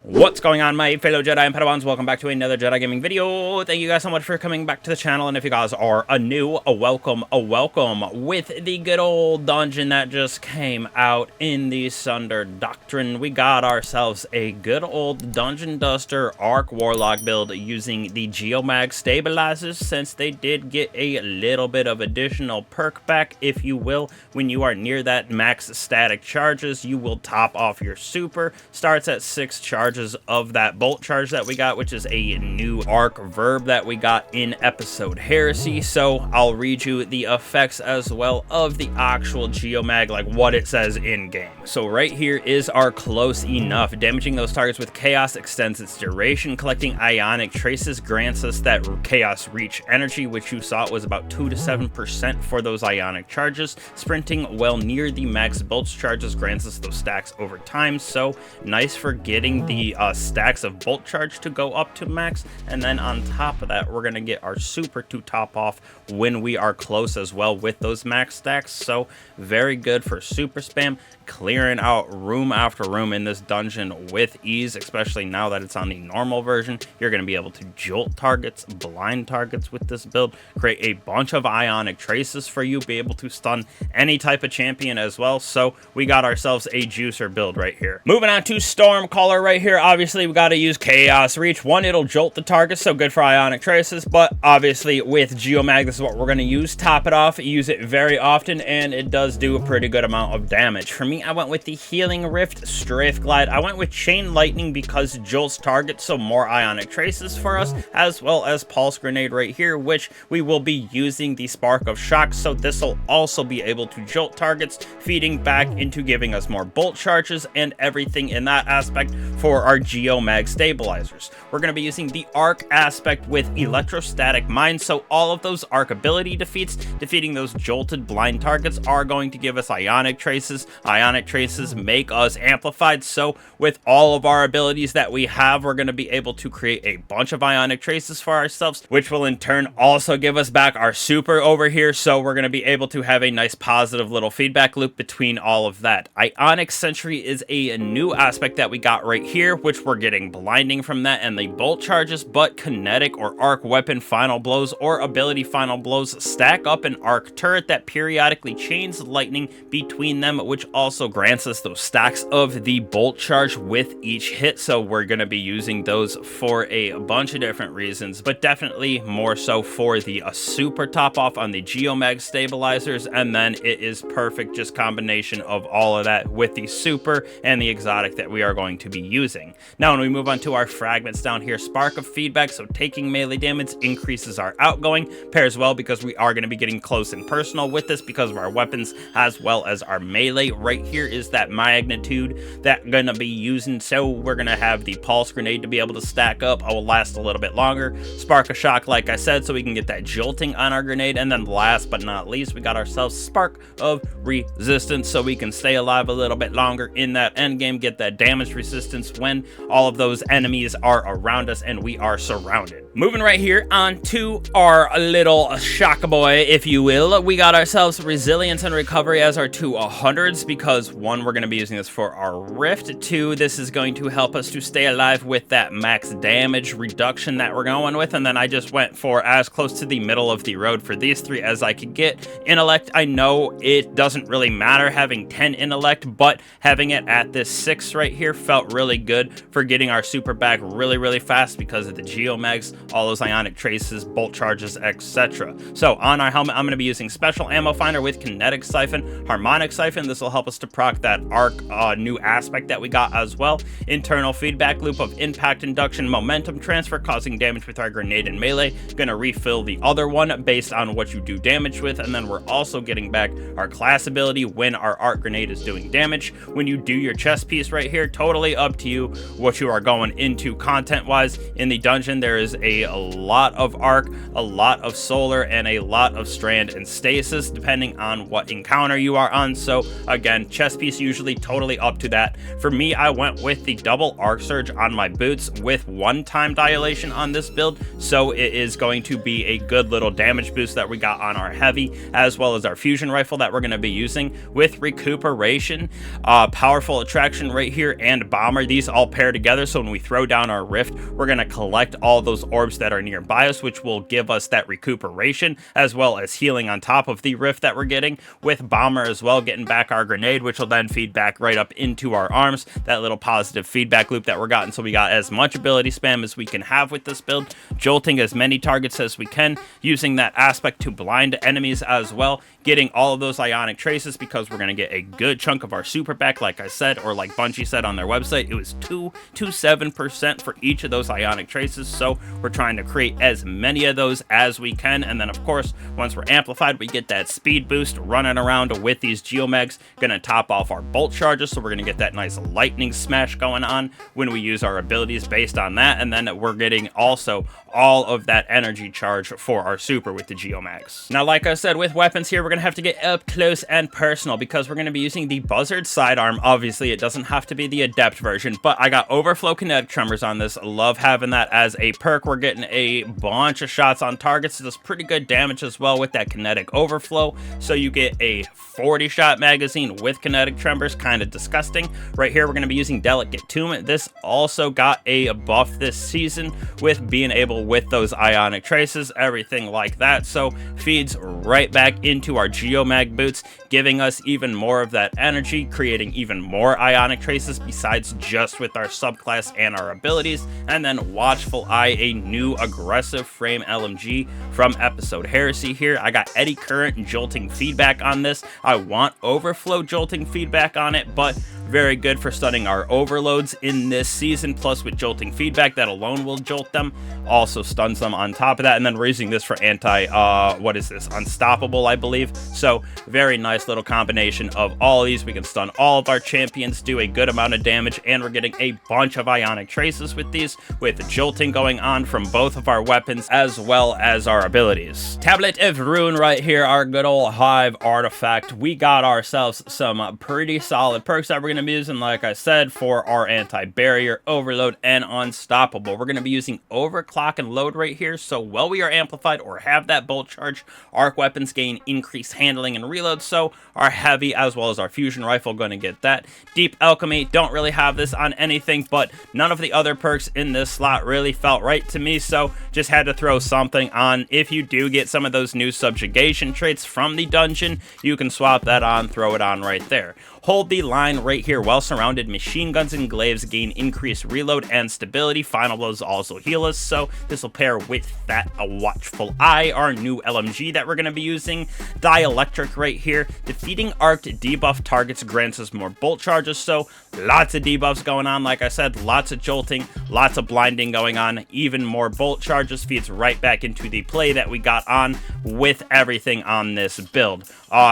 What's going on, my fellow Jedi and Padawans? Welcome back to another Jedi gaming video. Thank you guys so much for coming back to the channel, and if you guys are new, a welcome with the good old dungeon that just came out in the Sundered Doctrine. We got ourselves a good old Dungeon Duster Arc Warlock build using the Geomag stabilizers, since they did get a little bit of additional perk back, if you will. When you are near that max static charges, you will top off your super. Starts at 6 charges of that bolt charge that we got, which is a new arc verb that we got in episode Heresy. So I'll read you the effects as well of the actual Geomag, like what it says in game. So right here is our close enough. Damaging those targets with chaos extends its duration. Collecting Ionic Traces grants us that chaos reach energy, which you saw was about 2 to 7% for those Ionic charges. Sprinting well near the max bolts charges grants us those stacks over time. So nice for getting the stacks of bolt charge to go up to max, and then on top of that we're gonna get our super to top off when we are close as well with those max stacks. So very good for super spam, clearing out room after room in this dungeon with ease, especially now that it's on the normal version. You're going to be able to jolt targets, blind targets with this build, create a bunch of Ionic Traces for you, be able to stun any type of champion as well. So we got ourselves a juicer build right here. Moving on to Stormcaller right here. Obviously we got to use Chaos Reach. One, it'll jolt the target, so good for Ionic Traces, but obviously with Geomag, this is what we're going to use. Top it off, use it very often, and it does do a pretty good amount of damage. For me, I went with the Healing Rift, Strafe Glide. I went with Chain Lightning because it jolts targets, so more Ionic Traces for us, as well as Pulse Grenade right here, which we will be using the Spark of Shock, so this will also be able to jolt targets, feeding back into giving us more bolt charges and everything in that aspect for our Geomag stabilizers. We're going to be using the Arc aspect with Electrostatic Mine, so all of those Arc ability defeats, defeating those jolted blind targets, are going to give us Ionic Traces. Ionic Traces make us amplified, so with all of our abilities that we have, we're going to be able to create a bunch of Ionic Traces for ourselves, which will in turn also give us back our super over here. So we're going to be able to have a nice positive little feedback loop between all of that. Ionic Sentry is a new aspect that we got right here, which we're getting blinding from that and the bolt charges, but kinetic or arc weapon final blows or ability final blows stack up an arc turret that periodically chains lightning between them, which also grants us those stacks of the bolt charge with each hit. So we're going to be using those for a bunch of different reasons, but definitely more so for the super top off on the Geomag stabilizers, and then it is perfect just combination of all of that with the super and the exotic that we are going to be using. Now when we move on to our fragments down here, Spark of Feedback, so taking melee damage increases our outgoing, pairs well because we are going to be getting close and personal with this because of our weapons as well as our melee. Right here is that magnitude that I'm gonna be using, so we're gonna have the Pulse Grenade to be able to stack up. I will last a little bit longer. Spark of Shock, like I said, so we can get that jolting on our grenade, and then last but not least, we got ourselves Spark of Resistance, so we can stay alive a little bit longer in that end game, get that damage resistance when all of those enemies are around us and we are surrounded. Moving right here on to our little shock boy, if you will, we got ourselves Resilience and Recovery as our 200s, because one, we're going to be using this for our Rift. Two, this is going to help us to stay alive with that max damage reduction that we're going with, and then I just went for as close to the middle of the road for these three as I could get. Intellect, I know it doesn't really matter having 10 intellect, but having it at this 6 right here felt really good for getting our super back really fast because of the Geomags, all those Ionic Traces, bolt charges, etc. So on our helmet, I'm going to be using Special Ammo Finder with Kinetic Siphon, Harmonic Siphon. This will help us to proc that arc new aspect that we got as well. Internal feedback loop of impact induction, momentum transfer, causing damage with our grenade and melee. Gonna refill the other one based on what you do damage with, and then we're also getting back our class ability when our arc grenade is doing damage. When you do your chest piece right here, totally up to you what you are going into content wise. In the dungeon, there is a lot of arc, a lot of solar, and a lot of strand and stasis depending on what encounter you are on. So again, chest piece usually totally up to that. For me, I went with the double arc surge on my boots with 1-time dilation on this build, so it is going to be a good little damage boost that we got on our heavy, as well as our fusion rifle that we're going to be using with recuperation, powerful attraction right here, and bomber. These all pair together, so when we throw down our rift, we're going to collect all those orbs that are nearby us, which will give us that recuperation as well as healing on top of the rift that we're getting, with Bomber as well getting back our grenade, which will then feed back right up into our arms, that little positive feedback loop that we're gotten. So we got as much ability spam as we can have with this build, jolting as many targets as we can, using that aspect to blind enemies as well, getting all of those Ionic Traces because we're going to get a good chunk of our super back, like I said, or like Bungie said on their website, it was 227% for each of those Ionic Traces, so we're trying to create as many of those as we can. And then of course, once we're amplified, we get that speed boost running around with these Geomags, gonna top off our bolt charges, so we're gonna get that nice lightning smash going on when we use our abilities based on that. And then we're getting also all of that energy charge for our super with the Geomags. Now, like I said, with weapons here, we're gonna have to get up close and personal because we're gonna be using the Buzzard sidearm. Obviously, it doesn't have to be the adept version, but I got overflow kinetic tremors on this. Love having that as a perk. We're getting a bunch of shots on targets. It does pretty good damage as well with that kinetic overflow. So you get a 40 shot magazine with kinetic tremors, kind of disgusting. Right here, we're gonna be using Delicate Tomb. This also got a buff this season with being able with those Ionic Traces, everything like that. So feeds right back into our Geomag boots, giving us even more of that energy, creating even more Ionic Traces besides just with our subclass and our abilities. And then Watchful Eye, a new aggressive frame LMG from episode Heresy here. I got eddy current and jolting feedback on this. I want overflow jolting feedback on it, but very good for stunning our overloads in this season. Plus with jolting feedback, that alone will jolt them, also stuns them on top of that. And then we're using this for what is this, unstoppable, I believe. So very nice little combination of all of these. We can stun all of our champions, do a good amount of damage, and we're getting a bunch of Ionic Traces with these, with jolting going on from both of our weapons as well as our abilities. Tablet of Ruin right here, our good old Hive artifact. We got ourselves some pretty solid perks that we're going to be using, like I said, for our anti-barrier, overload, and unstoppable. We're going to be using overclock and load right here, so while we are amplified or have that bolt charge, arc weapons gain increased handling and reload, so our heavy as well as our fusion rifle going to get that. Deep alchemy, don't really have this on anything, but none of the other perks in this slot really felt right to me, so just had to throw something on. If you do get some of those new subjugation traits from the dungeon, you can swap that on, throw it on right there. Hold the line right here. Well surrounded, machine guns and glaives gain increased reload and stability. Final blows also heal us, so this will pair with that Watchful Eye, our new LMG that we're going to be using. Dielectric right here. Defeating arced debuff targets grants us more bolt charges, so lots of debuffs going on. Like I said, lots of jolting, lots of blinding going on, even more bolt charges, feeds right back into the play that we got on with everything on this build.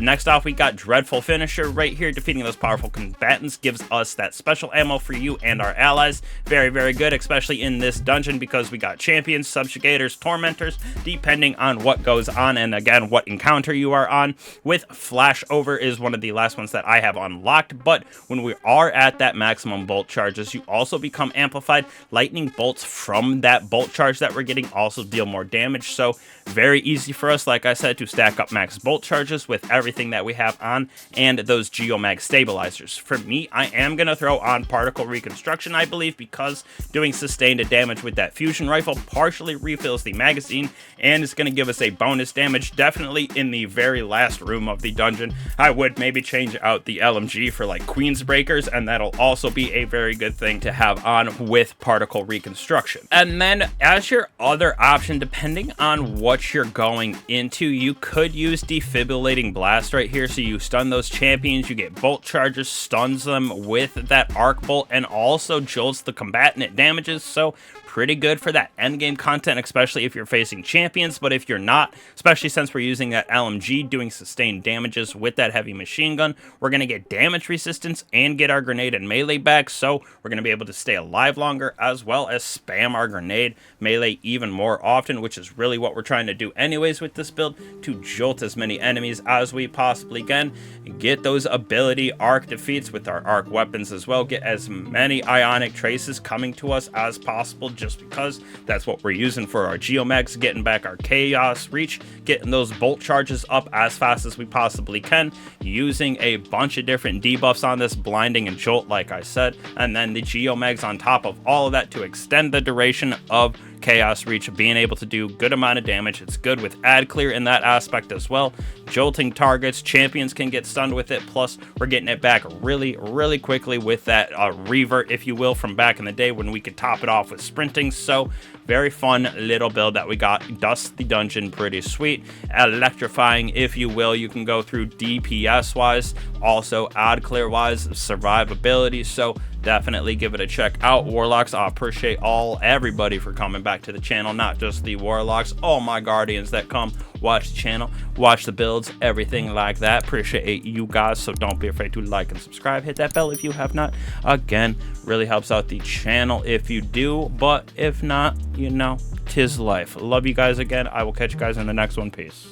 Next off, we got Dreadful Finisher right here. Defeating those powerful combatants gives us that special ammo for you and our allies. Very, very good, especially in this dungeon because we got champions, subjugators, tormentors, depending on what goes on and again, what encounter you are on. With Flashover is one of the last ones that I have unlocked, but when we are at that maximum bolt charges, you also become amplified. Lightning bolts from that bolt charge that we're getting also deal more damage, so very easy for us, like I said, to stack up max bolt charges with everything that we have on and those Geomag stabilizers. For me, I am going to throw on Particle Reconstruction, I believe, because doing sustained damage with that fusion rifle partially refills the magazine and is going to give us a bonus damage, definitely in the very last room of the dungeon. I would maybe change out the LMG for like Queen's Breakers, and that'll also be a very good thing to have on with Particle Reconstruction. And then as your other option, depending on what you're going into, you could use Defibrillating Blast right here, so you stun those champions, you get bolt charges, stuns them with that arc bolt, and also jolts the combatant it damages, so pretty good for that endgame content, especially if you're facing champions. But if you're not, especially since we're using that LMG doing sustained damages with that heavy machine gun, we're going to get damage resistance and get our grenade and melee back, so we're going to be able to stay alive longer as well as spam our grenade melee even more often, which is really what we're trying to do anyways with this build, to jolt as many enemies as we possibly can, get those ability arc defeats with our arc weapons as well, get as many Ionic Traces coming to us as possible, just because that's what we're using for our Geomags, getting back our Chaos Reach, getting those bolt charges up as fast as we possibly can, using a bunch of different debuffs on this, blinding and jolt like I said, and then the Geomags on top of all of that to extend the duration of Chaos Reach, being able to do good amount of damage. It's good with ad clear in that aspect as well. Jolting targets, champions can get stunned with it, plus we're getting it back really quickly with that revert, if you will, from back in the day when we could top it off with sprinting. So very fun little build that we got. Dust the dungeon, pretty sweet. Electrifying, if you will. You can go through DPS wise, also ad clear wise, survivability. So definitely give it a check out, Warlocks. I appreciate everybody for coming back to the channel, not just the Warlocks, all my Guardians that come watch the channel, watch the builds, everything like that. Appreciate you guys, so don't be afraid to like and subscribe. Hit that bell if you have not. Again, really helps out the channel if you do, but if not, you know, 'tis life. Love you guys again. I will catch you guys in the next one. Peace.